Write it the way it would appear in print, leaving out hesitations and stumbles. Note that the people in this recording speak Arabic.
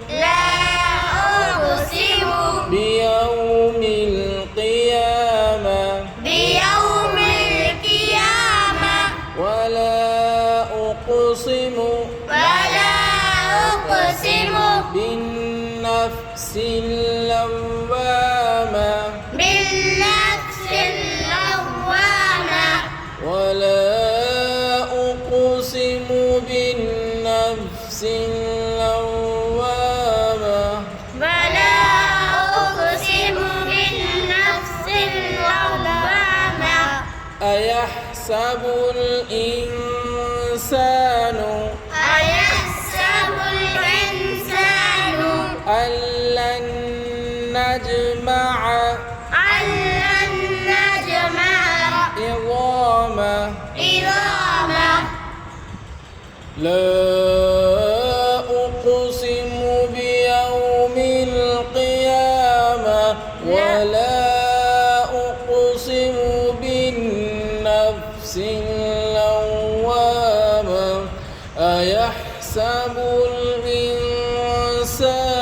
لا أقسم بيوم القيامة بيوم القيامة ولا أقسم بالنفس اللوامة بالنفس اللوامة ولا أقسم بالنفس اللوامة ولا أقسم بالنفس اللوامة أيحسب الإنسان أيحسب الإنسان أن لن نجمع عظامه لا أقسم بيوم القيامة ولا أقسم بالنفس اللوامة أيحسب الإنسان